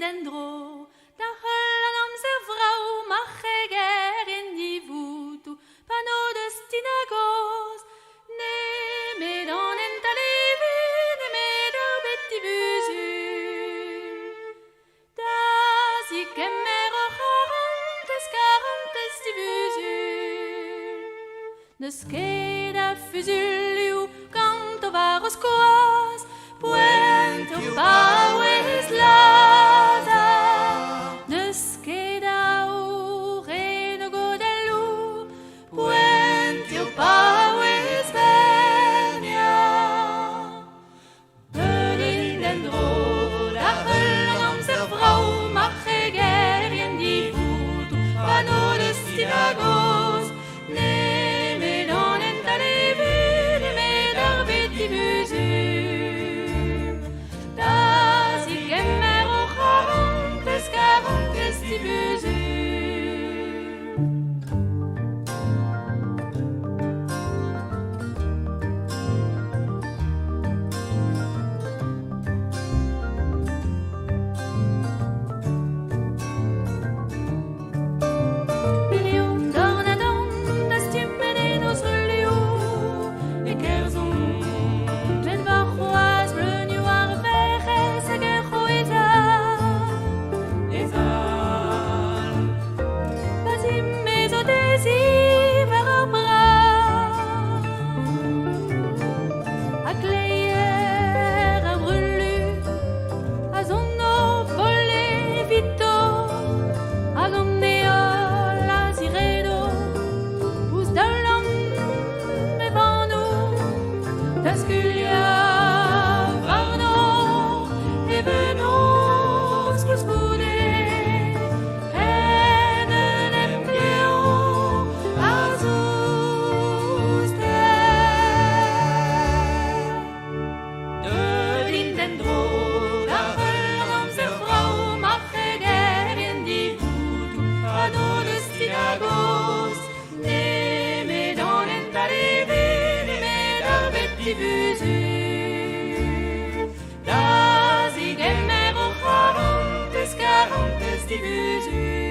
dendro, da hullen om zijn vrouw mag geger in die voet, pano de stinagos, nee, me dan in talivi, nee, me daar bet die buzu. Da zie ik hem er garantes die buzu. Ne skeda fuzuliu, canto varos coas, puento paues lada. Ne skeda ureno godelu, puento paues vernia. Bedin den dro, da hullen om zijn vrouw mag geger in die voet, pano de stinagos, nee, me dan in talivi, nee, me daar bet die buzu. Da zie ik hem er ook garantes die buzu. Da zie ik hem er ook garantes die buzu.